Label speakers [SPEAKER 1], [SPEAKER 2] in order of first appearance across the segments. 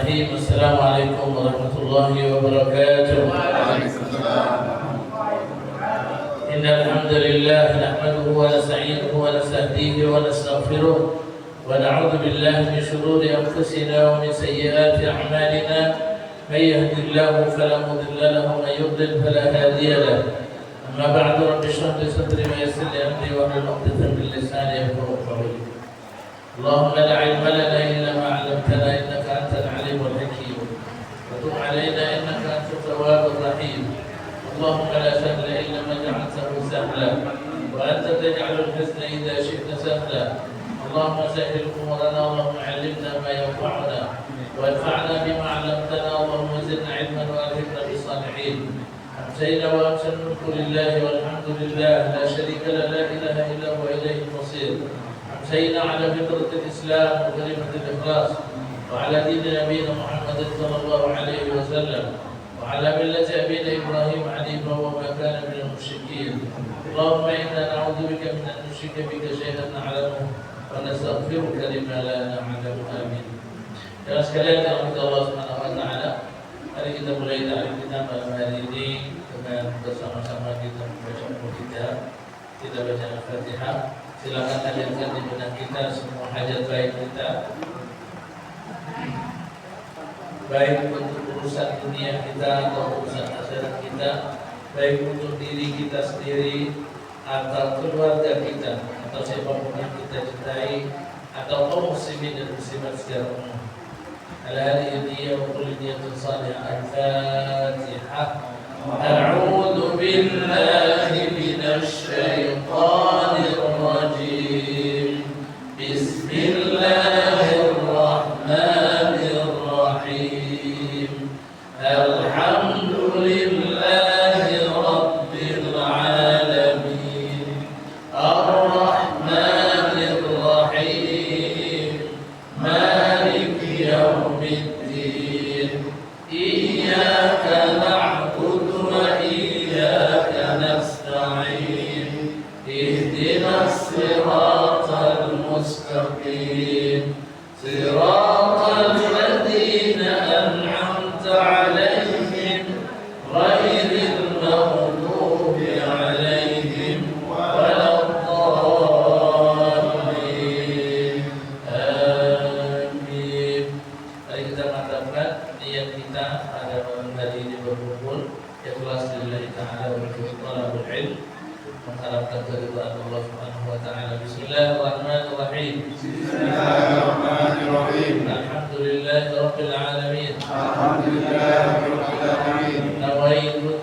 [SPEAKER 1] Bismillahirrahmanirrahim. Assalamualaikum warahmatullahi wabarakatuh. Innal hamdalillah nahmaduhu wa nasta'inuhu wa nastahdihi wa nastaghfiruh wa na'udzu billahi min shururi anfusina wa min sayyiati a'malina. May yahdihillahu fala mudilla lahu wa may yudlil fala hadiya lahu. Amma ba'du, rabbi shrah li sadri wa yassir li amri wa hlul 'uqdatam min lisani yafqahu qawli. اللهم لا علم لنا إلا ما علمتنا إنك أنت العليم الحكيم وتب علينا إنك أنت التواب الرحيم. اللهم لا سهل إلا ما جعلته سهلا وأنت تجعل الحزن إذا شئت سهلا. اللهم سهل أمورنا، اللهم علمنا ما ينفعنا وانفعنا بما علمتنا. اللهم زدنا علما وألهمنا بالصالحين. أمسينا وأمسى الملك لله والحمد لله لا شريك له، لا إله إلا هو إليه المصير. أمسينا على فطرة الإسلام وكلمة الإخلاص وعلى دين نبينا محمد صلى الله عليه وسلم وعلى ملة أبينا إبراهيم حنيفا وما كان من المشركين. اللهم إنا نعوذ بك من أن نشرك بك شيئا نعلمه ونستغفرك لما لا نعلم. آمين. Jemaah sekalian yang Allah Subhanahu wa taala, mari kita mulai ta'lim kita malam hari ini dengan bersama-sama kita membaca kita baca Al-Fatihah. Silakan hadirkan di benak kita semua hajat baik kita, baik untuk urusan dunia kita atau urusan akhirat kita, baik untuk diri kita sendiri atau keluarga kita atau siapapun yang kita cintai atau kaum muslimin dan muslimat secara umum. Al-hadi niyya wa kulli niyatin salihah. Al-Fatihah. A'udzu billahi minasy syaithanir rajim. Bismillahirrahmanirrahim. Alhamdulillahi rabbil alamin. Ar-Rahmanir Rahim. Maliki yaumiddin. Iyyaka na'budu wa iyyaka nasta'in. Ihdinas siratal mustaqim. Siratal ladzina an'amta 'alaihim ghairil maghdubi 'alaihim waladdallin. Amin. Mari kita mantapkan niat kita pada malam hari ini berkumpul ikhlas lillahi ta'ala wa talabul ilm, mengharapkan keridhaan Allah Subhanahu wa taala. Bismillahirrahmanirrahim.
[SPEAKER 2] Bismillahirrahmanirrahim.
[SPEAKER 1] Alhamdulillahirabbil alamin.
[SPEAKER 2] Alhamdulillahirabbil alamin.
[SPEAKER 1] Nawaitu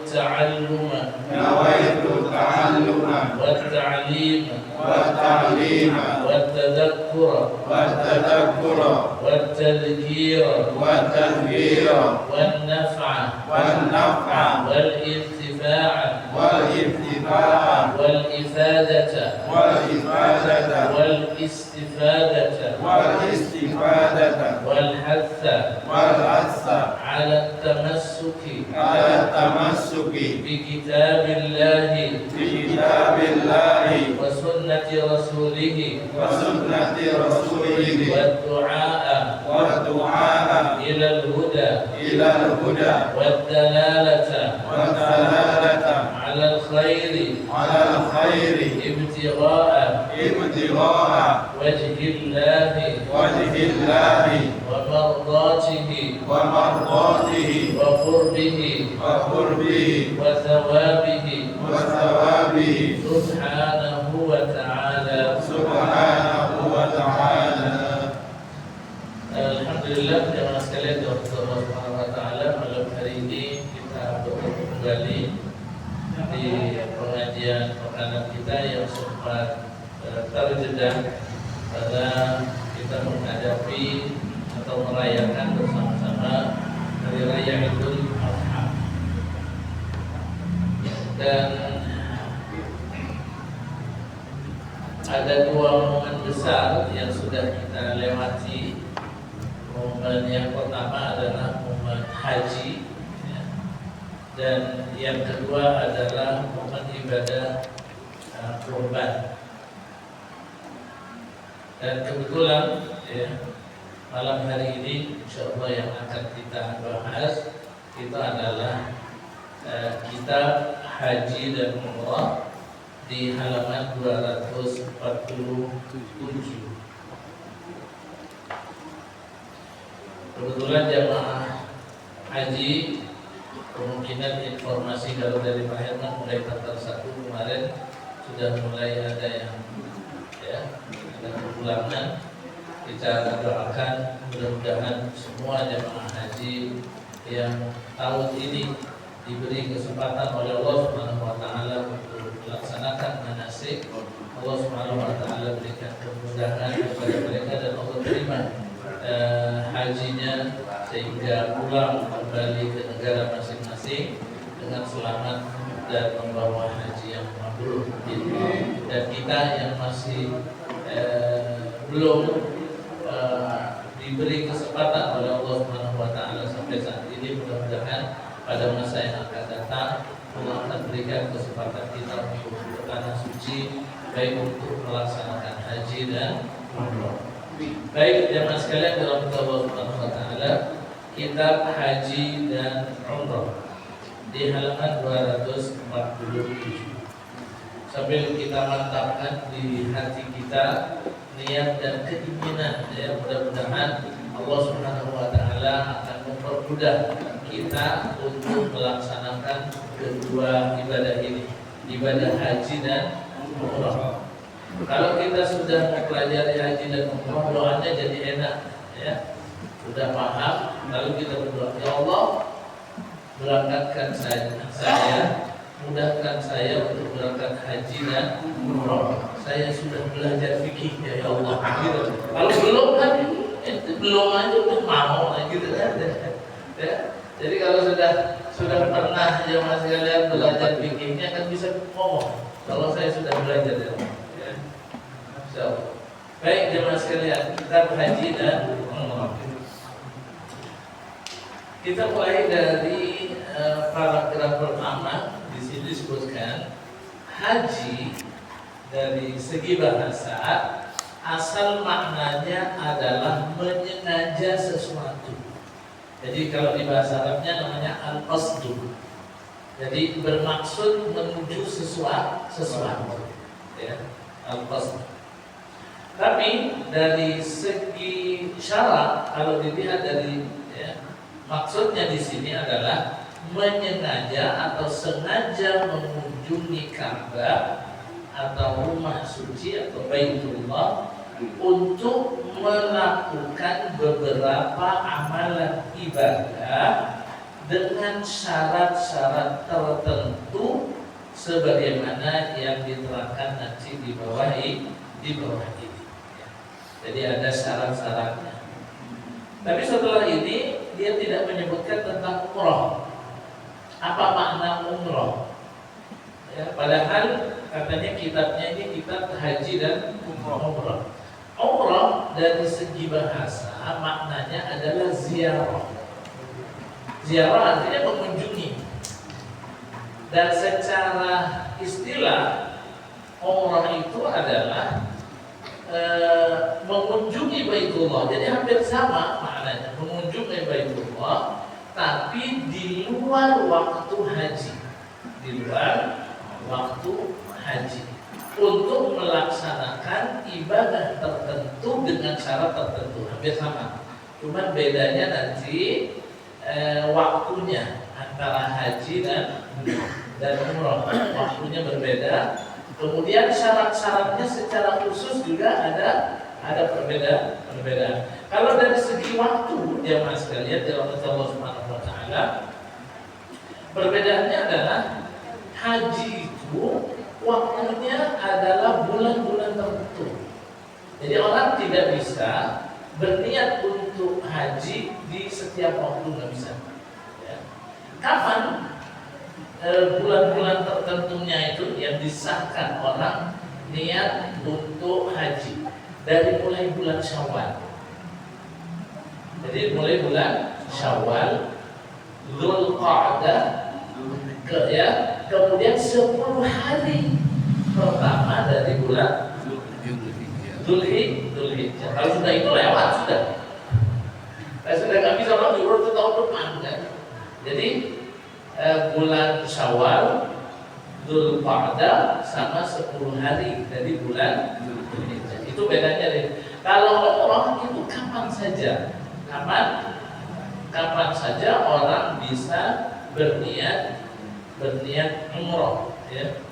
[SPEAKER 1] ta'alluma wat-ta'lima
[SPEAKER 2] wat-ta'lima
[SPEAKER 1] wat-tadhakkura
[SPEAKER 2] wat-tadhakkura
[SPEAKER 1] wat-tadhkira
[SPEAKER 2] wat-tadhkira
[SPEAKER 1] wan-naf'a
[SPEAKER 2] wan-naf'a
[SPEAKER 1] wal-intifa'a
[SPEAKER 2] wal-intifa'a
[SPEAKER 1] wal-ifadata
[SPEAKER 2] wal-ifadata
[SPEAKER 1] wal-istifadata
[SPEAKER 2] wal-istifadata
[SPEAKER 1] wal-hatha
[SPEAKER 2] wal-'assa
[SPEAKER 1] 'ala at-tamassuki
[SPEAKER 2] ala tamassuki
[SPEAKER 1] bi kitabillahi
[SPEAKER 2] bi kitabillahi
[SPEAKER 1] wa sunnati rasulih
[SPEAKER 2] wa sunnati rasulihi
[SPEAKER 1] wad-du'a
[SPEAKER 2] wa-du'a
[SPEAKER 1] ila al-huda
[SPEAKER 2] ila al-huda
[SPEAKER 1] wad-dalalata
[SPEAKER 2] wa-dalalata
[SPEAKER 1] 'ala al-khairi
[SPEAKER 2] ala al-khairi
[SPEAKER 1] ibtigha'a
[SPEAKER 2] ibtigha'a
[SPEAKER 1] wajhillahi
[SPEAKER 2] wajhillahi
[SPEAKER 1] wa mardatihi
[SPEAKER 2] wa mardatihi
[SPEAKER 1] wa qurbihi
[SPEAKER 2] wa qurbihi
[SPEAKER 1] wa thawabihi
[SPEAKER 2] wa thawabihi
[SPEAKER 1] subhanahu wa ta'ala.
[SPEAKER 2] subhanahu wa ta'ala.
[SPEAKER 1] Alhamdulillah, jemaah sekalian Allah Subhanahu wa taala, malam hari ini kita bertemu kembali di pengajian makanan kita yang sempat terjeda karena kita menghadapi atau merayakan bersama-sama hari raya Idul Adha. Dan ada dua momen besar yang sudah kita lewati. Momen yang pertama adalah momen haji, ya. Dan yang kedua adalah momen ibadah kurban. Dan kebetulan ya, malam hari ini insyaallah yang akan kita bahas itu adalah kitab Haji dan Umrah di halaman 247. Kebetulan jamaah haji kemungkinan informasi kalau dari Pak Herman mulai tanggal 1 kemarin sudah mulai ada yang ada kepulangan. Kita doakan mudah-mudahan semua jamaah haji yang tahun ini diberi kesempatan oleh Allah Subhanahu wa taala untuk melaksanakan manasik, Allah Subhanahu wa taala berikan kemudahan kepada mereka dan Allah terima hajinya sehingga pulang kembali ke negara masing-masing dengan selamat dan membawa haji yang mabrur. Dan kita yang masih belum diberi kesempatan oleh Allah Subhanahu wa taala sampai saat ini, mudah-mudahan pada masa yang akan datang Allah akan berikan kesempatan kita untuk ke tanah suci, baik untuk melaksanakan haji dan umrah. Baik jemaah sekalian dalam Allah Subhanahu wa taala, kitab haji dan umrah di halaman 247. Sambil kita mantapkan di hati kita niat dan keinginan, mudah-mudahan Allah Subhanahu wa taala akan mempermudah kita untuk melaksanakan kedua ibadah ini, ibadah haji dan umrah. Kalau kita sudah mempelajari haji dan umrah, doanya jadi enak, sudah paham, lalu kita berdoa, ya Allah, berangkatkan saya, mudahkan saya untuk berangkat haji dan umrah. Saya sudah belajar fikih, ya Allah. Gitu. Kalau belum kan, belum aja udah mau, gitu kan? Jadi kalau sudah pernah jemaah sekalian belajar fikihnya kan bisa ngomong. Kalau saya sudah belajar, ya Allah. So, baik jemaah sekalian, kitab haji dan umrah. Kita mulai dari paragraf pertama. Di sini disebutkan haji dari segi bahasa asal maknanya adalah menyengaja sesuatu. Jadi kalau di bahasa Arabnya namanya al-qasdu. Jadi bermaksud menuju sesuatu. Ya, al-qasdu. Tapi dari segi syarak, kalau dilihat dari maksudnya di sini adalah menyengaja atau sengaja mengunjungi Ka'bah atau rumah suci atau Baitullah untuk melakukan beberapa amalan ibadah dengan syarat-syarat tertentu sebagaimana yang diterangkan nanti di bawah ini. Jadi ada syarat-syaratnya. Tapi setelah ini dia tidak menyebutkan tentang umrah. Apa makna umrah? Padahal katanya kitabnya ini kitab haji dan umrah. Umrah dari segi bahasa maknanya adalah ziarah. Ziarah artinya mengunjungi. Dan secara istilah umrah itu adalah mengunjungi Baitullah. Jadi hampir sama maknanya, mengunjungi Baitullah, tapi di luar waktu haji, di luar waktu haji, untuk melaksanakan ibadah tertentu dengan syarat tertentu. Hampir sama, cuman bedanya nanti waktunya antara haji dan umrah, waktunya berbeda. Kemudian syarat-syaratnya secara khusus juga ada perbedaan. Kalau dari segi waktu, jemaah sekalian dalam Allah Subhanahu wa taala, perbedaannya adalah haji itu waktunya adalah bulan-bulan tertentu. Jadi orang tidak bisa berniat untuk haji di setiap waktu, nggak bisa. Kapan bulan-bulan tertentunya itu yang disahkan orang niat untuk haji? Dari mulai bulan Syawal. Jadi mulai bulan Syawal, Dzulqa'dah, kemudian 10 hari pertama dari bulan Dzulhijjah. Kalau sudah itu lewat sudah. sudah nggak bisa orang diurut ke tahun depan kan. Jadi bulan Syawal, Dzulqa'dah sama 10 hari dari bulan Dzulhijjah. Itu bedanya deh. Kalau umroh itu kapan saja, kapan saja orang bisa berniat umroh, ya.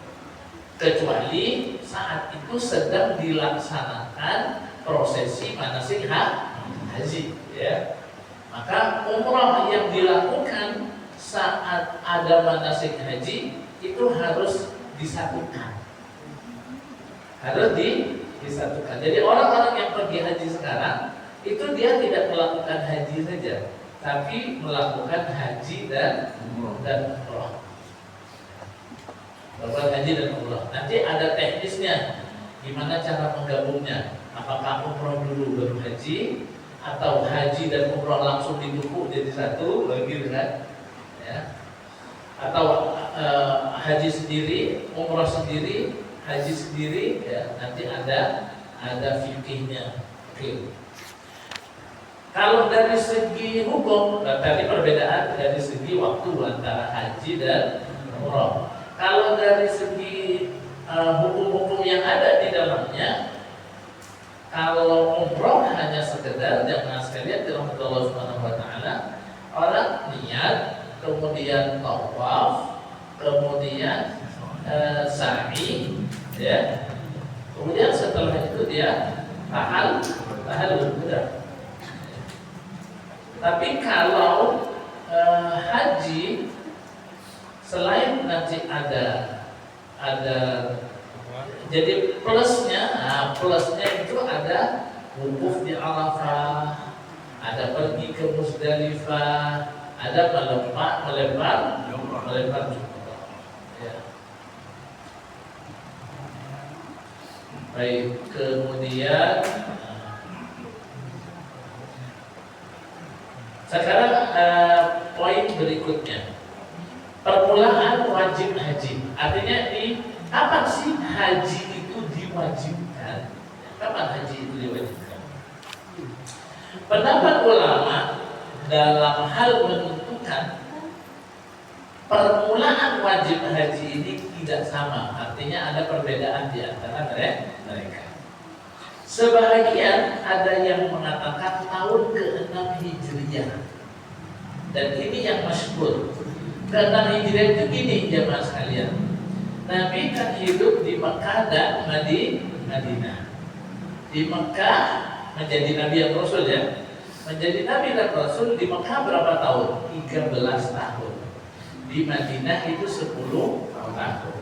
[SPEAKER 1] Kecuali saat itu sedang dilaksanakan prosesi manasik haji, ya. Maka umroh yang dilakukan saat ada manasik haji itu harus disatukan, disatukan. Jadi orang-orang yang pergi haji sekarang itu dia tidak melakukan haji saja, tapi melakukan haji dan umroh. Melakukan haji dan umroh. Nanti ada teknisnya, gimana cara menggabungnya. Apakah umroh dulu baru haji, atau haji dan umroh langsung ditumpuk jadi satu, begitu kan? Ya. Atau haji sendiri, umroh sendiri, haji sendiri, ya. Nanti ada fikihnya. Oke. Kalau dari segi hukum, tadi perbedaan dari segi waktu antara haji dan umroh. Kalau dari segi hukum-hukum yang ada di dalamnya, kalau umroh hanya sekedar jamaah sekalian dirahmati Allah Subhanahu wa taala, orang niat, kemudian tawaf, kemudian sa'i, ya. Kemudian setelah itu dia tahallul udah. Tapi kalau haji, selain nanti ada jadi plusnya itu ada wukuf di Arafah, ada pergi ke Musdalifah, ada melempar jumrah. Ya. Baik, kemudian sekarang poin berikutnya, permulaan wajib haji. Artinya kapan sih haji itu diwajibkan? Kapan haji itu diwajibkan? Pendapat ulama dalam hal menentukan permulaan wajib haji ini tidak sama. Artinya ada perbedaan di antara mereka. Sebahagian ada yang mengatakan tahun ke-6 Hijriyah. Dan ini yang masyhur. Ke-6 Hijriah itu gini jemaah sekalian. Nabi kan hidup di Mekah dan Madinah. Di Mekah menjadi Nabi dan Rasul, ya. Menjadi Nabi dan Rasul di Mekah berapa tahun? 13 tahun. Di Madinah itu 10 tahun.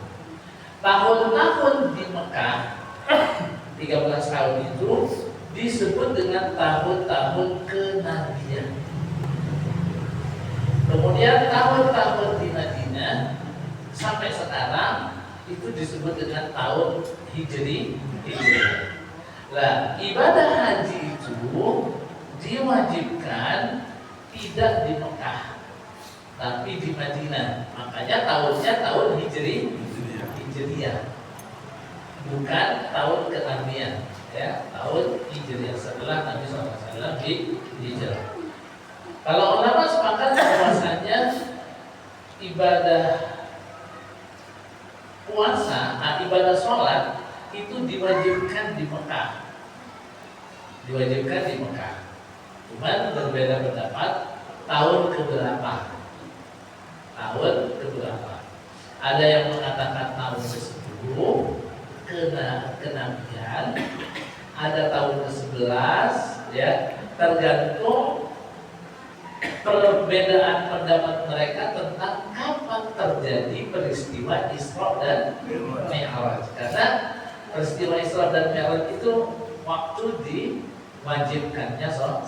[SPEAKER 1] Tahun-tahun di Mekah 13 tahun itu disebut dengan tahun-tahun kenabian. Kemudian tahun-tahun di Madinah sampai sekarang itu disebut dengan tahun Hijri. Nah, ibadah haji itu diwajibkan tidak di Mekah, tapi di Madinah. Makanya tahunnya tahun Hijriyah, bukan tahun kenabian, ya, tahun Hijriyah setelah Nabi SAW hijrah. Kalau ulama sepakat bahwasanya ibadah puasa, ibadah sholat itu diwajibkan di Mekah. Cuman berbeda pendapat tahun keberapa. Ada yang mengatakan tahun ke-10 kenabian, ada tahun ke-11, ya, tergantung perbedaan pendapat mereka tentang kapan terjadi peristiwa Isra dan Mi'raj. Karena peristiwa Isra dan Mi'raj itu waktu diwajibkannya sholat.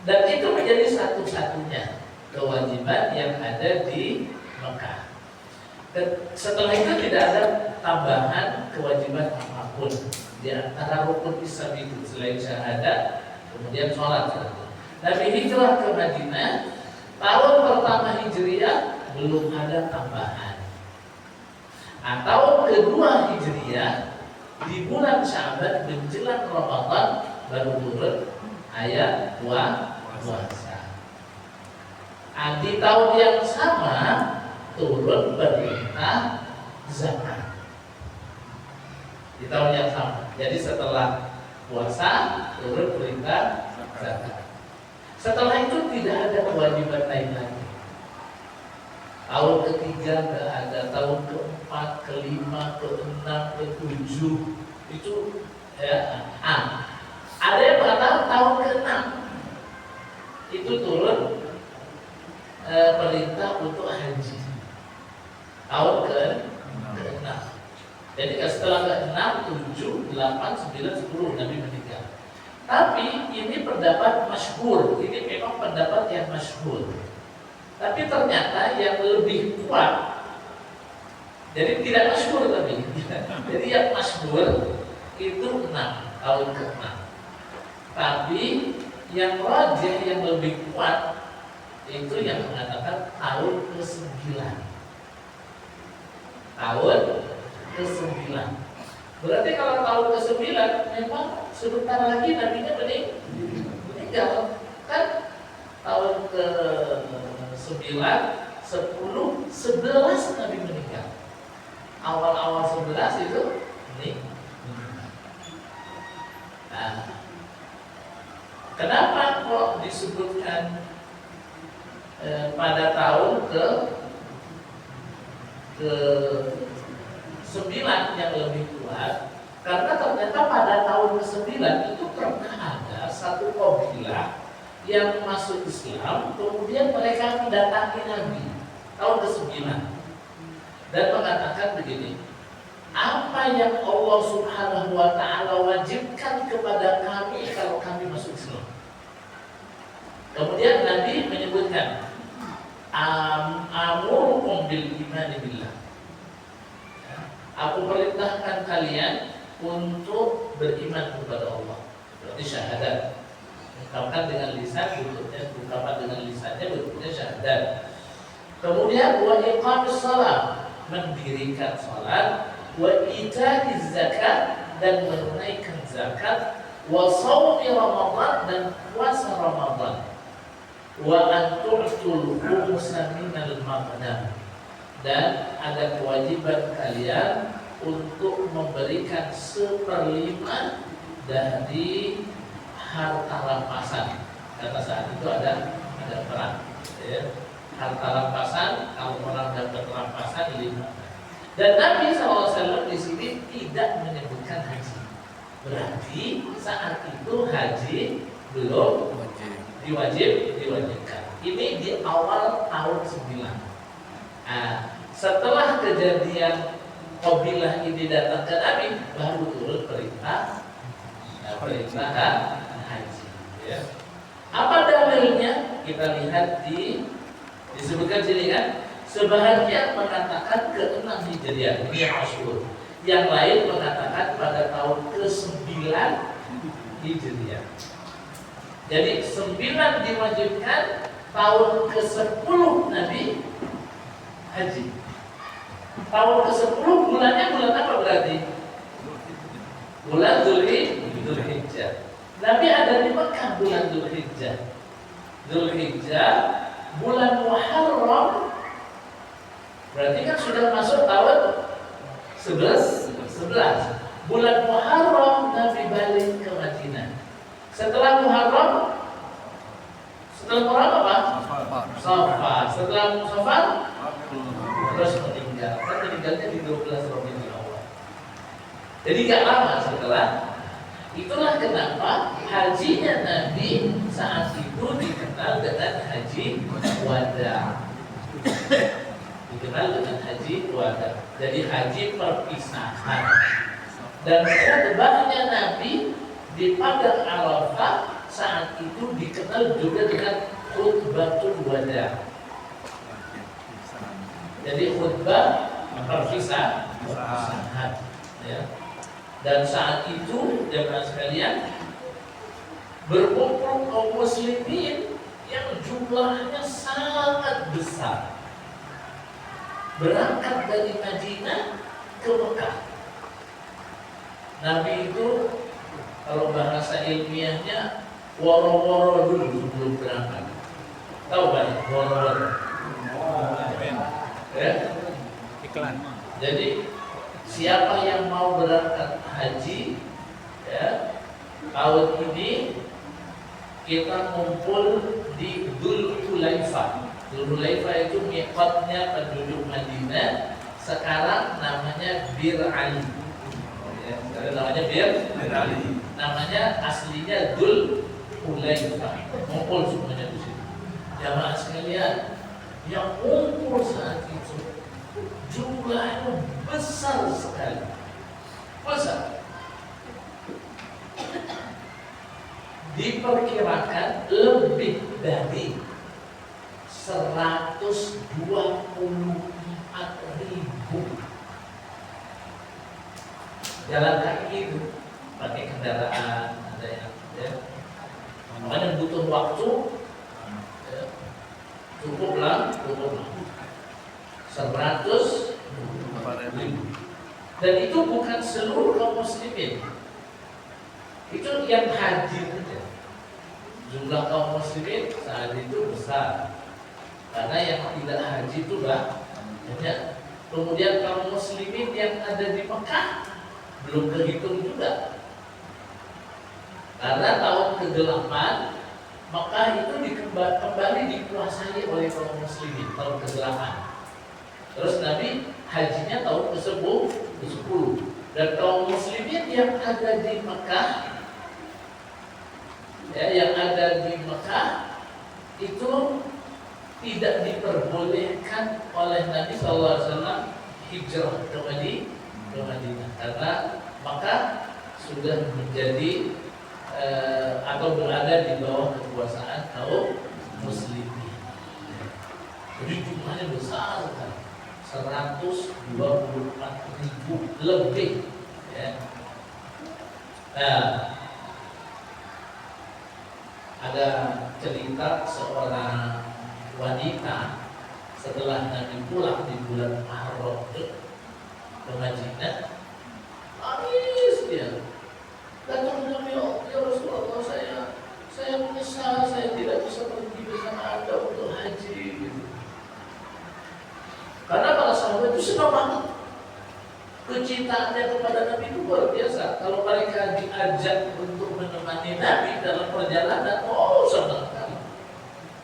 [SPEAKER 1] Dan itu menjadi satu-satunya kewajiban yang ada di Mekah. Dan setelah itu tidak ada tambahan kewajiban apapun di antara rukun Islam itu selain syahadat, kemudian sholat. Nabi hijrah ke Madinah tahun pertama Hijriyah belum ada tambahan. Tahun kedua Hijriyah di bulan Sya'ban menjelang Ramadan baru turun ayat puasa. puasa. Di tahun yang sama turun perintah zakat. Di tahun yang sama. Jadi setelah puasa turun perintah zakat. Setelah itu tidak ada kewajiban lain lagi. Tahun ketiga nggak ada, tahun keempat, kelima, keenam, ketujuh itu ya. Ada yang mengatakan tahun keenam itu turun perintah untuk haji. Tahun ke-6. Jadi setelah ke-6, 7, 8, 9, 10 Nabi meninggal. Tapi ini pendapat masyhur, ini memang pendapat yang masyhur. Tapi ternyata yang lebih kuat, jadi tidak masyhur tapi. Jadi yang masyhur itu 6, tahun ke-6. Tapi yang rajih yang lebih kuat itu yang mengatakan tahun ke-9. Tahun ke-9. Berarti kalau tahun ke-9 memang sebentar lagi nabinya meninggal. Kan tahun ke-9, 10, 11 Nabi meninggal. Awal-awal 11 itu meninggal. Nah, kenapa kok disebutkan pada tahun ke-9 yang lebih kuat? Karena ternyata pada tahun ke-9 itu pernah ada satu kabilah yang masuk Islam, kemudian mereka mendatangi Nabi tahun ke-9 dan mengatakan begini, apa yang Allah Subhanahu wa ta'ala wajibkan kepada kami kalau kami masuk Islam? Kemudian Nabi menyebutkan amurukum bil imani billah. Aku perintahkan kalian untuk beriman kepada Allah. Berarti syahadat. Ungkapkan dengan lisan, bentuknya ungkapan dengan lisannya, bentuknya syahadat. Kemudian wa iqamis shalah, mendirikan salat, wa ita'iz zakat, dan menunaikan zakat, wa shaumi Ramadan, dan puasa Ramadan, wa an tu'tul khumsa minal maghnam, dan ada kewajiban kalian untuk memberikan 1/5 dari harta rampasan. Kata saat itu ada perang, ya. Harta rampasan, kalau orang dapat rampasan 5. Dan Nabi SAW di sini tidak menyebutkan haji. Berarti saat itu haji belum diwajibkan. Ini di awal tahun 9. Setelah kejadian kabilah ini datang ke Nabi, baru turun perintah haji. Ya. Apa dalilnya? Kita lihat disebutkan sini kan. Sebahagian mengatakan ke-6 Hijriah, ini yang masyhur. Yang lain mengatakan pada tahun ke-9 Hijriah. Jadi 9 diwajibkan, tahun ke-10 Nabi haji. Tahun ke-10 bulannya bulan apa berarti? Bulan Dzulhijjah. Nabi ada di Mekah bulan Dzulhijjah. Bulan Muharram berarti kan sudah masuk tahun 11. Bulan Muharram Nabi balik ke Madinah. Setelah Muharram apa? Safar. Setelah Safar terus meninggal. Kan meninggalnya di 12 Rabiul Awal. Jadi gak lama setelah. Itulah kenapa hajinya Nabi saat itu dikenal dengan haji wada. Jadi haji perpisahan. Dan khutbahnya Nabi di padang Arafah saat itu dikenal juga dengan khutbatul wada. Jadi khutbah perpisahan. Ya. Dan saat itu jemaah sekalian berkumpul kaum muslimin yang jumlahnya sangat besar, berangkat dari Madinah ke Mekah. Nabi itu kalau bahasa ilmiahnya woro-woro dulu sebelum berangkat. Tahu kan woro-woro? Ya?
[SPEAKER 3] Iklan.
[SPEAKER 1] Jadi siapa yang mau berangkat haji, ya, tahun ini kita kumpul di Dzul Hulaifah. Dzul Hulaifah itu miqatnya penduduk Madinah. Sekarang namanya Bir Ali. Ya, sekarang namanya Bir Ali. Namanya aslinya Dzul Hulaifah. Kumpul semuanya di situ. Jamaah sekalian, yang kumpul saat itu jumlahnya besar sekali. Besar. Diperkirakan lebih dari 124.000 jalan kaki itu, pakai kendaraan ada yang, ya. Makanya butuh waktu, ya, cukuplah 124.000. Dan itu bukan seluruh kaum muslimin, itu yang haji saja. Jumlah kaum muslimin saat itu besar, karena yang tidak haji itu banyak. Kemudian kaum muslimin yang ada di Mekah belum kehitung juga, karena tahun ke-8 Mekah itu kembali dikuasai oleh kaum muslimin tahun ke-8. Terus Nabi hajinya tahun ke-10, dan kaum muslimin yang ada di Mekah, ya, yang ada di Mekah itu tidak diperbolehkan oleh Nabi SAW hijrah ke Madinah, karena Mekah sudah menjadi atau berada di bawah kekuasaan kaum muslimin. Jadi jumlahnya besar kan, 124.000 lebih, ya. Nah, ada cerita seorang wanita setelah Nabi pulang di bulan Muharram ke Madinah, nangis dia. Datang Nabi, ya Rasulullah, saya menyesal, saya tidak bisa pergi bersama Anda untuk haji, gitu. Karena para sahabat itu senang banget, kecintaannya kepada Nabi itu luar biasa. Kalau mereka diajak untuk menemani Nabi dalam perjalanan, oh senang sekali.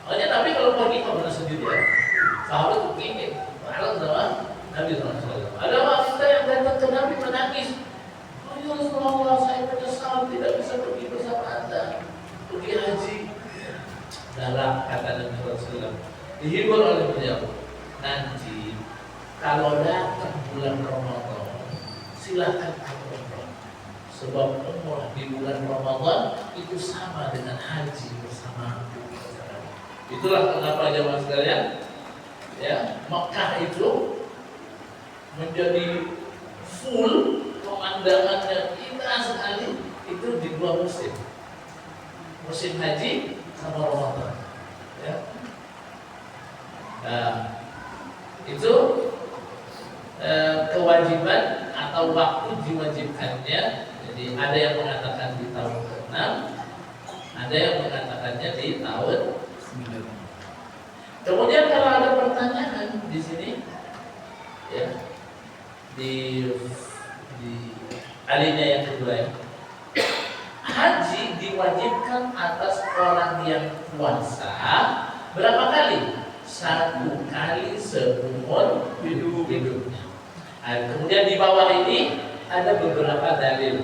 [SPEAKER 1] Makanya Nabi kalau pergi nggak pernah sendirian. Sahabat itu ingin bareng sama Nabi SAW. Ada wanita yang datang ke Nabi menangis, oh ya Rasulullah, saya menyesal tidak bisa pergi bersama Anda pergi haji. Dalam kata Nabi SAW, dihibur oleh beliau, nanti kalau datang bulan Ramadan, silakan kamu umrah. Sebab umrah di bulan Ramadan itu sama dengan haji bersama. Itulah kenapa jemaah sekalian, ya, Mekah itu menjadi full, pemandangannya indah sekali itu di dua musim, musim haji sama Ramadan, ya. Nah, itu kewajiban atau waktu diwajibkannya. Jadi ada yang mengatakan di tahun ke-6, ada yang mengatakannya di tahun 9. Kemudian kalau ada pertanyaan di sini, ya, di alinea yang kedua, ya, haji diwajibkan atas orang yang puasa berapa kali? 1 kali seumur hidupnya. Nah, kemudian di bawah ini ada beberapa dalil.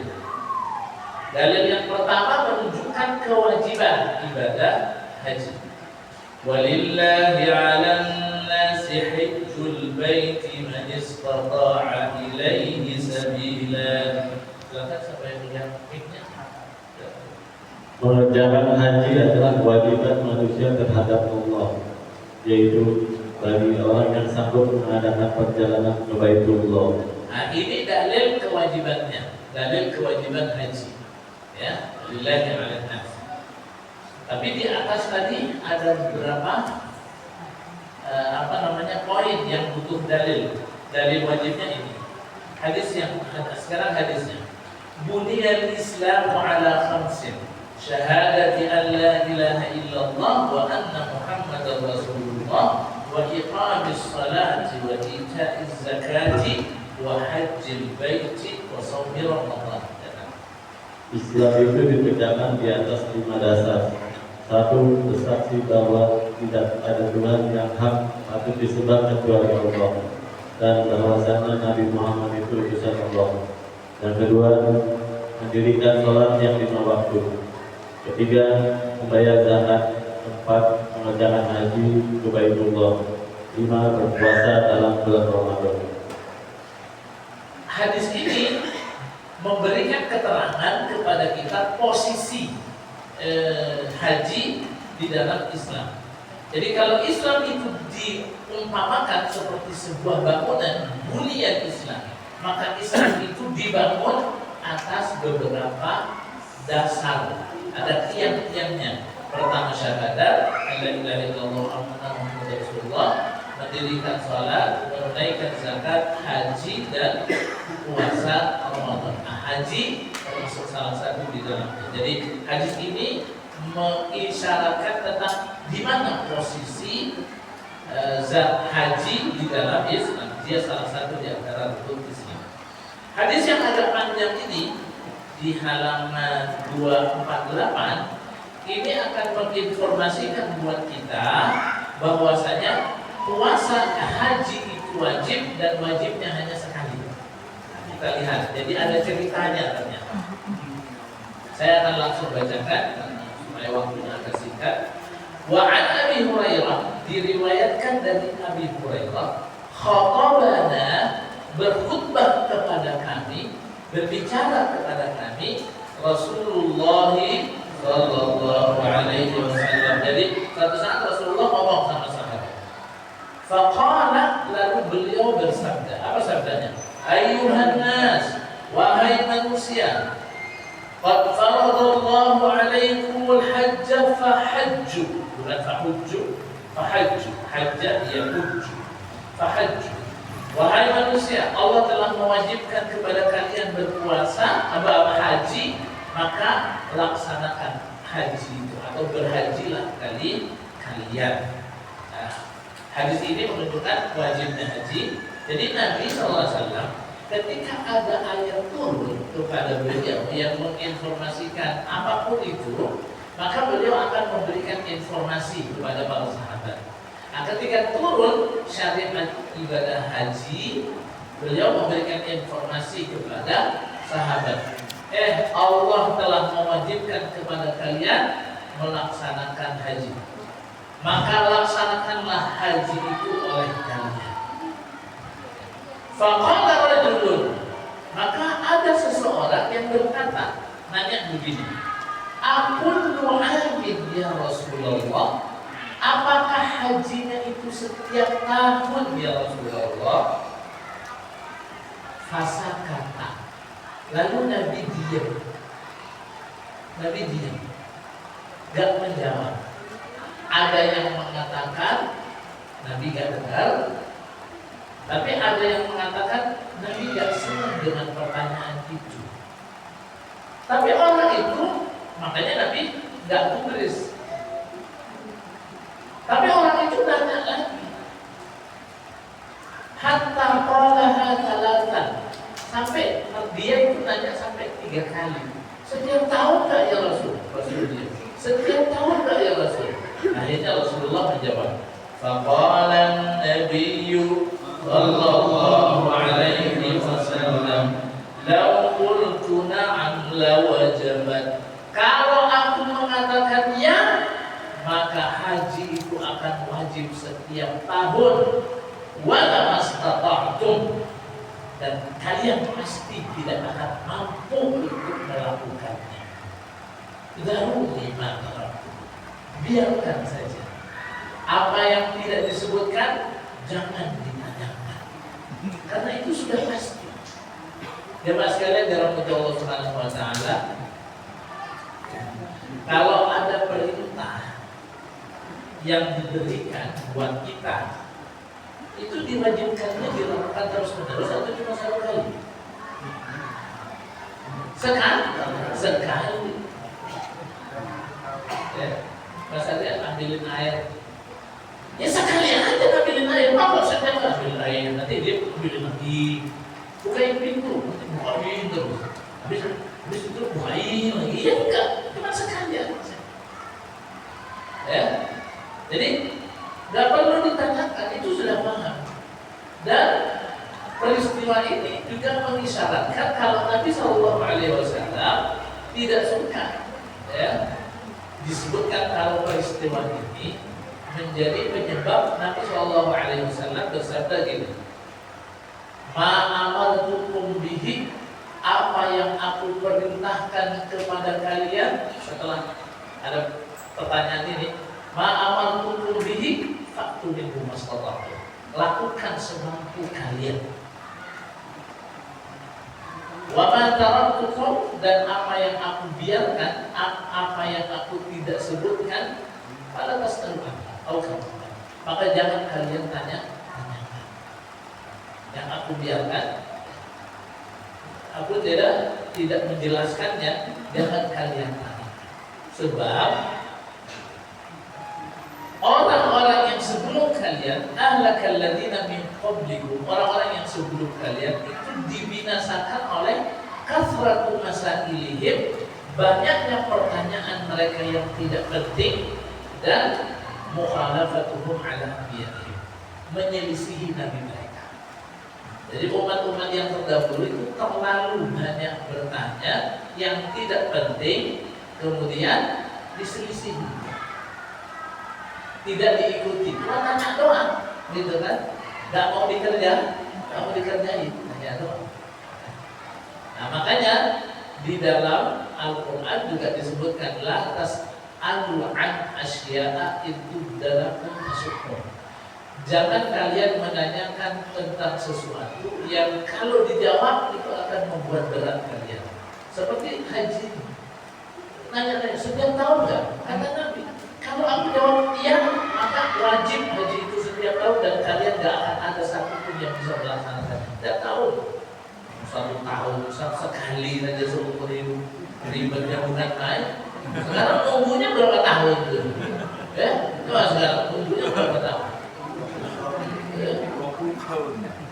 [SPEAKER 1] Dalil yang pertama menunjukkan kewajiban ibadah haji. Walillahi 'alan nasi hajjul baiti man istata'a ilaihi sabila. Silakan siapa yang punya mic-nya.
[SPEAKER 4] Mengerjakan haji adalah kewajiban manusia terhadap Allah, yaitu bagi orang yang sanggup mengadakan perjalanan ke Baitullah.
[SPEAKER 1] Nah, ini dalil kewajibannya, dalil kewajiban haji, ya, lillahi 'alan nas. Tapi di atas tadi ada beberapa poin yang butuh dalil. Dalil wajibnya ini. Hadis yang sekarang hadisnya. Buniyal Islamu ala khamsin. syahadati an la ilaha illallah wa anna Muhammadar Rasulullah wa iqamis salati wa ita'iz zakati wa hajjil baiti wa shaumi Ramadan.
[SPEAKER 4] Islam itu ditegakkan di atas 5 dasar. 1. Bersaksi bahwa tidak ada Tuhan yang hak patut disembah kecuali Allah, dan bahwasanya Nabi Muhammad itu utusan Allah. Dan kedua, mendirikan sholat yang 5 waktu. Ketiga, membayar zakat. 4. Mengerjakan haji ke Baitullah. 5. Berpuasa dalam bulan Ramadan.
[SPEAKER 1] Hadis ini memberikan keterangan kepada kita posisi haji di dalam Islam. Jadi kalau Islam itu diumpamakan seperti sebuah bangunan bunyan Islam, maka Islam itu dibangun atas beberapa dasar. Ada tiang-tiangnya. Pertama syahadat, la ilaha illallah Muhammadur Rasulullah, mendirikan salat, menunaikan zakat, haji dan puasa Ramadan. Nah, haji termasuk salah satu di dalamnya. Jadi hadis ini mengisyaratkan tentang di mana posisi zat haji di dalam Islam. Dia salah satu di antara rukun Islam. Hadis yang agak panjang ini di halaman 248 ini akan menginformasikan buat kita bahwasanya puasa haji itu wajib dan wajibnya hanya sekali. Kita lihat, jadi ada ceritanya ternyata. Saya akan langsung bacakan supaya waktunya agak singkat. Wa an Abi Hurairah, diriwayatkan dari Abi Hurairah, khatabana, berkhutbah kepada kami, berbicara kepada kami Rasulullah sallallahu alaihi wasallam. Jadi suatu saat Rasulullah ngomong sama sahabat. Faqala, lalu beliau bersabda. Apa sabdanya? Ayyuhan nas, wahai manusia, qad faradallahu alaikumul hajja fahajju. Bukan fahujju, fahajju. Hajja yahujju. Fahajju. Wahai manusia, Allah telah mewajibkan kepada kalian berpuasa, haji, maka laksanakan haji itu atau berhajilah kalian. Nah, hadis ini menunjukkan wajibnya haji. Jadi Nabi SAW ketika ada ayat turun kepada beliau yang menginformasikan apapun itu, maka beliau akan memberikan informasi kepada para sahabat. Nah, ketika turun syariat ibadah haji, beliau memberikan informasi kepada sahabat. Allah telah mewajibkan kepada kalian melaksanakan haji. Maka laksanakanlah haji itu oleh kalian. Faqala rajulun, maka ada seseorang yang berkata, nanya begini, akullu amin ya Rasulullah, apakah hajinya itu setiap tahun ya Rasulullah? Fasakata, lalu Nabi diam. Gak menjawab. Ada yang mengatakan Nabi gak dengar, tapi ada yang mengatakan Nabi gak senang dengan pertanyaan itu. Tapi orang itu, makanya Nabi gak gubris. Tapi orang itu nanya lagi. Hatta qalaha talatan, sampai dia itu nanya sampai 3 kali. Setiap tahun gak ya Rasul? Rasul, setiap tahun gak ya Rasul? Akhirnya Rasulullah menjawab, faqala nabiyyu sallallahu alaihi wasallam, law qultu na'am lawajabat. Kalau aku mengatakan ya, maka haji itu akan wajib setiap tahun. Wala mastata'tum, dan kalian pasti tidak akan mampu untuk melakukannya. Daruni ma taraktum, biarkan saja. Apa yang tidak disebutkan jangan ditanyakan, karena itu sudah pasti. Jemaah sekalian dirahmati Allah Subhanahu wa taala, kalau ada perintah yang diberikan buat kita, itu diwajibkannya dilakukan terus-menerus atau cuma 1 kali? Sekali. Ya, masa dia ambilin air. Ya sekalian aja ambilin air. Apa saya ambilin air? Nanti dia ambilin lagi. Bukain pintu, nanti bukain terus. Habis itu bukain lagi. Ya enggak, cuma sekalian. Ya, jadi nggak perlu ditanyakan, itu sudah paham. Dan peristiwa ini juga mengisyaratkan kalau Nabi SAW tidak suka, ya, disebutkan kalau peristiwa ini menjadi penyebab Nabi SAW bersabda gini, ma'amartukum bihi, apa yang aku perintahkan kepada kalian. Setelah ada pertanyaan ini, ma'amartukum bihi fa'tu minhu mastata'tum, lakukan semampu kalian. Wa ma taraktukum, dan apa yang aku biarkan, apa yang aku tidak sebutkan, pada tas'alun maka jangan kalian tanyakan. Yang aku biarkan, aku tidak menjelaskannya, jangan kalian tanyakan. Sebab orang-orang yang sebelum kalian, ahlakal ladzina min qablikum, orang-orang yang sebelum kalian itu dibinasakan oleh kasratu masailihim, banyaknya pertanyaan mereka yang tidak penting, dan mukhalafatuhum ala anbiya'ihim, menyelisihi nabi mereka. Jadi umat-umat yang terdahulu itu terlalu banyak bertanya yang tidak penting, kemudian diselisihi, tidak diikuti. Cuma tanya doang, gitu kan? Gak mau dikerjain, tanya doang. Nah, makanya di dalam Al-Quran juga disebutkan la tas'alu an asya'a itu dalam masukun. Jangan kalian menanyakan tentang sesuatu yang kalau dijawab itu akan membuat berat kalian. Seperti haji. Nanya-nanya, setiap tahun nggak? Kata Nabi, kalau aku jawab iya, maka wajib haji itu setiap tahun dan kalian nggak akan ada satupun yang bisa melaksanakan. Setiap tahun, 1 tahun, sekali saja seumur hidup, ribetnya bukan main. Sekarang umurnya berapa tahun tuh? Ya, coba sekarang umurnya berapa tahun? Ya.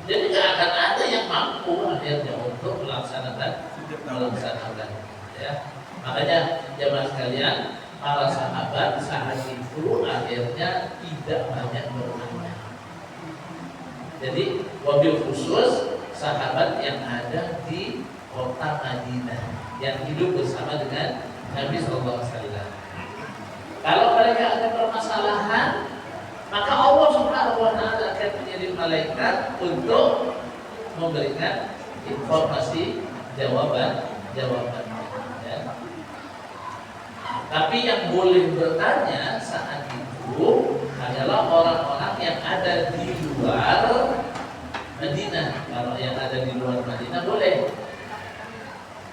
[SPEAKER 1] Jadi nggak akan ada yang mampu akhirnya untuk melaksanakan. Ya. Makanya jemaah sekalian, para sahabat saat itu akhirnya tidak banyak bertanya. Jadi wabil khusus sahabat yang ada di kota Madinah yang hidup bersama dengan Nabi SAW. Kalau mereka ada permasalahan, maka Allah Subhanahu wa Ta'ala akan menjadi malaikat untuk memberikan informasi jawaban. Ya. Tapi yang boleh bertanya saat itu adalah orang-orang yang ada di luar Madinah. Kalau yang ada di luar Madinah boleh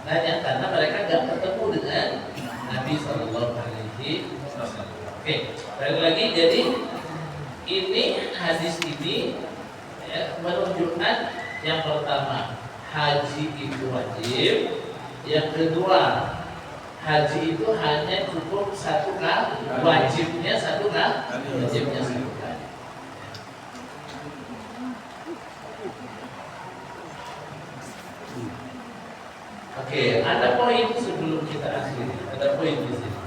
[SPEAKER 1] nanya karena mereka nggak ketemu dengan Nabi Sallallahu Alaihi Wasallam. Oke, balik lagi. Jadi ini hadis ini ya, menunjukkan yang pertama haji itu wajib, yang kedua haji itu hanya cukup 1 kali, wajibnya 1 kali, wajibnya 1 kali. Oke, ada poin sebelum kita akhiri. Ada poin di sini.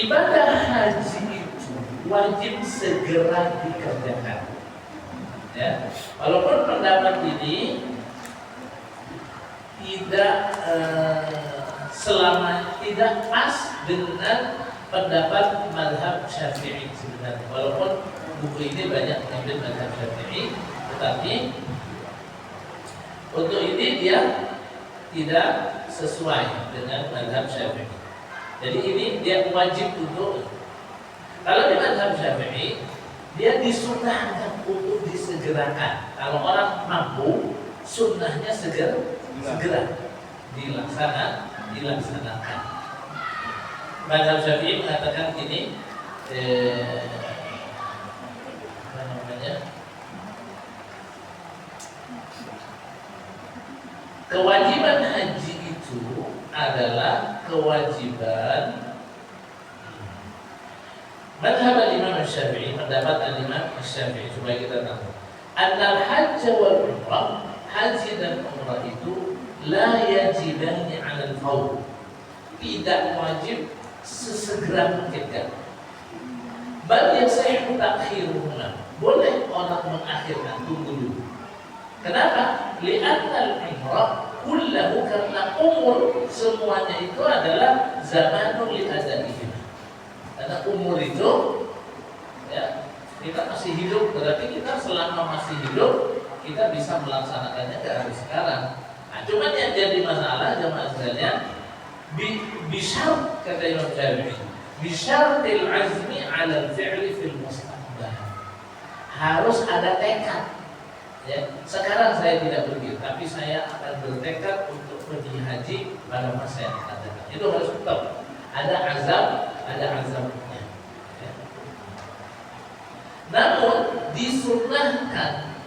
[SPEAKER 1] Ibadah haji itu wajib segera dikerjakan. Ya, walaupun pendapat ini tidak tidak pas dengan pendapat mazhab Syafi'i sebenarnya. Walaupun buku ini banyak mengambil mazhab Syafi'i, tetapi untuk ini dia tidak sesuai dengan mazhab Syafi'i. Jadi ini dia wajib untuk. Kalau di mazhab Syafi'i dia disunahkan untuk disegerakan. Kalau orang mampu, sunnahnya segera dilaksanakan. Mazhab Syafi'i mengatakan ini kewajiban haji itu adalah kewajiban Madhab Imam Syafi'i, pendapat Imam Syafi'i, supaya kita tahu. Annal hajj wal umrah, haji dan umrah itu la yajibani 'alal fawr. Tidak wajib sesegera mungkin. Bal yasihhu ta'khiruhuma. Boleh orang mengakhirkan, tunggu dulu. Kenapa? Li'anna al-umrah kullahu, karena umur semuanya itu adalah zamanul li'adadihim. Karena umur itu ya, kita masih hidup, berarti kita selama masih hidup kita bisa melaksanakannya ke hari sekarang. Nah, cuman yang jadi masalah jemaah sekalian, bisyart, kata Imam Syafi'i, bisyartil azmi 'ala al-fi'li fil mustaqbal. Harus ada tekad. Ya, sekarang saya tidak pergi, tapi saya akan bertekad untuk pergi haji pada masa yang akan datang. Itu harus tetap ada azam, ada azamnya. Ya. Namun disunahkan,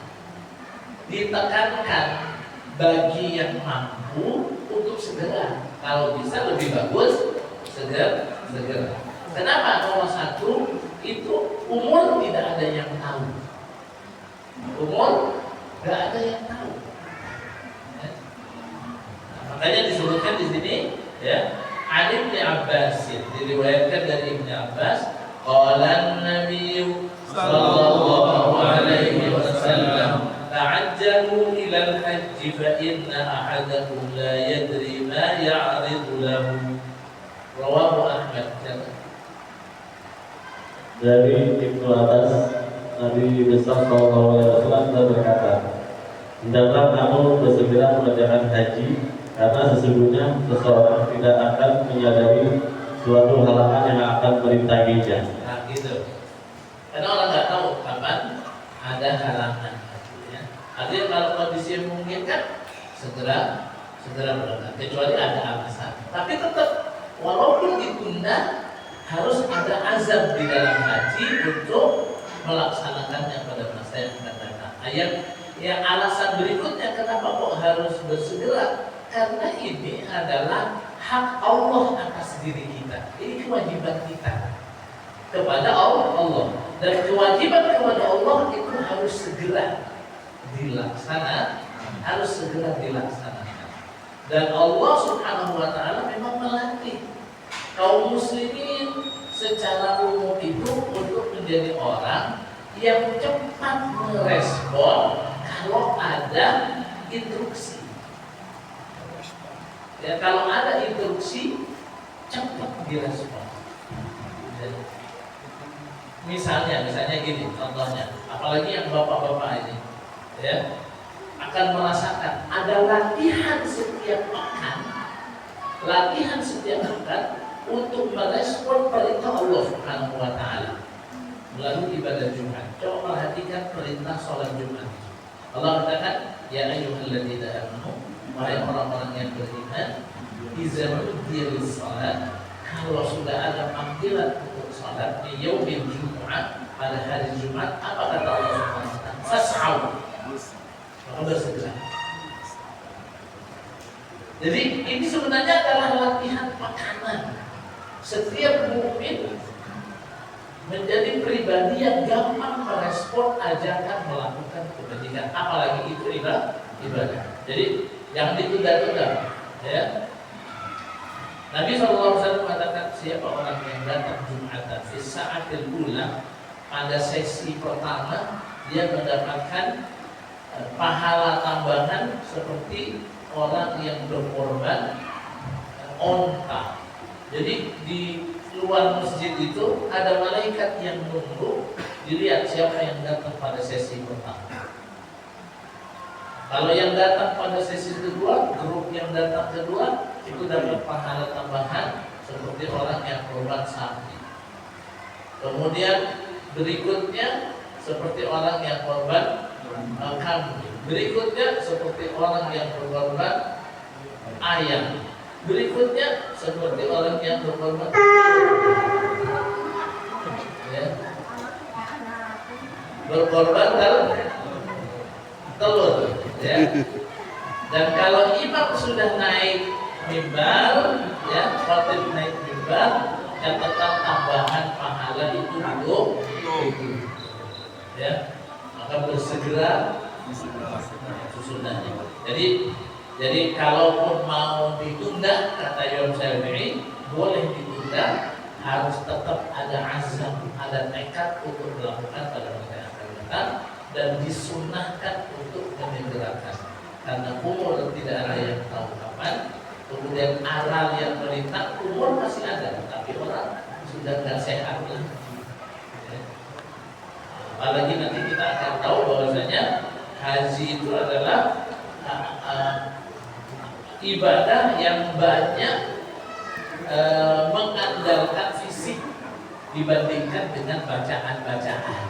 [SPEAKER 1] ditekankan bagi yang mampu untuk segera. Kalau bisa lebih bagus segera. Kenapa? Nomor satu itu umur tidak ada yang tahu. Umur nggak ada yang tahu. Ya. Nah, makanya disebutkan di sini, ya, Ali bin Abbas, diriwayatkan dari Ibnu Abbas, qala Nabi sallallahu alaihi wasallam, ta'ajjalu ila al-hajj fa inna ahadakum la yadri ma ya'ridu lahu. Rawahu Ahmad.
[SPEAKER 4] Dari Ibnu Abbas, Nabi besar sallallahu alaihi wasallam telah berkata, hendaklah kamu bersegera mengerjakan haji, karena sesungguhnya seseorang tidak akan menyadari suatu halangan yang akan merintanginya.
[SPEAKER 1] Nah, gitu. Karena orang nggak tahu kapan ada halangan. Ya. Artinya kalau kondisi yang memungkinkan, segera berangkat. Kecuali ada alasan. Tapi tetap, walaupun ditunda, harus ada azam di dalam haji untuk melaksanakannya pada masa yang akan datang. Yang alasan berikutnya kenapa kok harus bersegera? Karena ini adalah hak Allah atas diri kita. Ini kewajiban kita kepada Allah. Dan kewajiban kepada Allah itu harus segera dilaksanakan. Dan Allah Subhanahu wa taala memang melatih kaum muslimin secara umum itu untuk menjadi orang yang cepat merespon kalau ada instruksi. Ya, kalau ada instruksi cepat direspon. Misalnya gini, contohnya, apalagi yang bapak-bapak ini, ya, akan merasakan ada latihan setiap pekan untuk merespon perintah Allah Subhanahu wa taala melalui ibadah Jumat. Coba perhatikan perintah sholat Jumat. Allah katakan, ya ayyuhalladzina amanu, wahai orang-orang yang beriman, idza nudiya lis-shalah, kalau sudah ada panggilan untuk salat di yaumil Jumat, pada hari Jumat, apa kata Allah Subhanahu wa taala? Fas'au. Maka bersegera. Jadi ini sebenarnya adalah latihan makanan. Setiap mukmin menjadi pribadi yang gampang merespon ajakan melakukan kebajikan, apalagi itu ibadah. Jadi jangan ditunda-tunda, ya. Nabi SAW mengatakan, siapa orang yang datang Jumatan fi sa'atil ula, pada sesi pertama dia mendapatkan pahala tambahan seperti orang yang berkorban onta. Jadi di luar masjid itu ada malaikat yang menunggu, dilihat siapa yang datang pada sesi pertama. Kalau yang datang pada sesi kedua, grup yang datang kedua itu dapat pahala tambahan seperti orang yang korban sapi. Kemudian berikutnya seperti orang yang korban kambing. Berikutnya seperti orang yang berkorban ayam. Berikutnya seperti orang yang berkorban berkorban telur, ya. Dan kalau imam sudah naik mimbar, ya, khatib naik mimbar, catatan tambahan pahala itu hidup ya, maka bersegera susunannya. Jadi kalaupun mau ditunda, kata Imam Syafi'i, boleh ditunda, harus tetap ada azam, ada tekad untuk melakukan pada masa yang akan datang, dan disunahkan untuk menyegerakan. Karena umur tidak ada yang tahu kapan, kemudian aral yang melintang, umur masih ada, tapi orang sudah tidak sehat lagi. Apalagi nanti kita akan tahu bahwasanya haji itu adalah ibadah yang banyak mengandalkan fisik dibandingkan dengan bacaan-bacaan.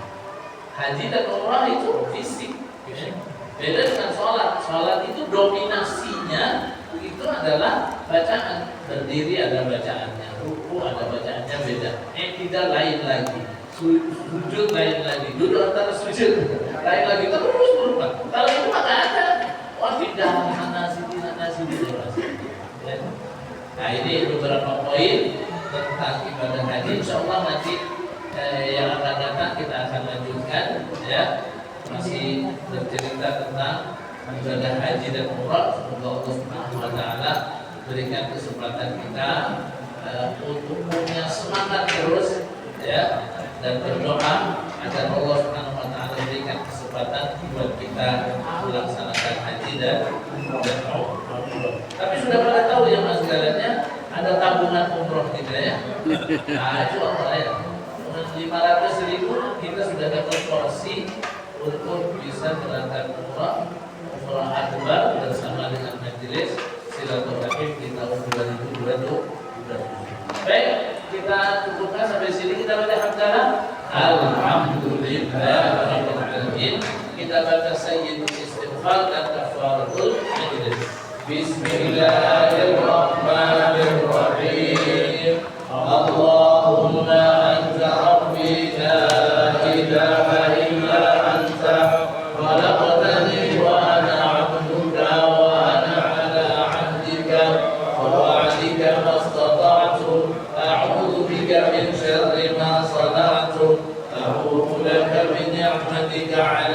[SPEAKER 1] Haji dan umrah itu fisik, beda dengan sholat. Sholat itu dominasinya itu adalah bacaan. Berdiri ada bacaannya, ruku ada bacaannya, beda. Tidak lain lagi, sujud lain lagi, duduk antara sujud lain lagi, terus berubah. Kalau itu maka ada tidak nasi. Nah, ini beberapa poin tentang ibadah haji. Insyaallah nanti yang akan datang kita akan lanjutkan ya, masih bercerita tentang ibadah haji dan umrah. Semoga Allah Subhanahu wa taala berikan kesempatan kita untuk punya semangat terus ya, dan berdoa agar Allah Subhanahu wa taala berikan kesempatan buat kita melaksanakan haji dan umrah. Tapi sudah pada tahu ya mas sekalian, ada tabungan umroh kita ya. Nah itu apa ya? 500.000 kita sudah dapat porsi untuk bisa berangkat umrah akbar bersama dengan majelis silaturahim di tahun 2020. Baik, kita cukupkan sampai sini. Kita baca hamdalah. Alhamdulillahirabbil alamin. Kita baca sayyidul istighfar dan kafaratul majlis. Bismillahirrahmanirrahim. Allahumma anta rabbi la ilaha illa anta khalaqtani wa ana 'abduka wa ana 'ala 'ahdika wa wa'dika mastata'tu a'udzu bika min syarri ma sana'tu a'udzu laka bi ni'matika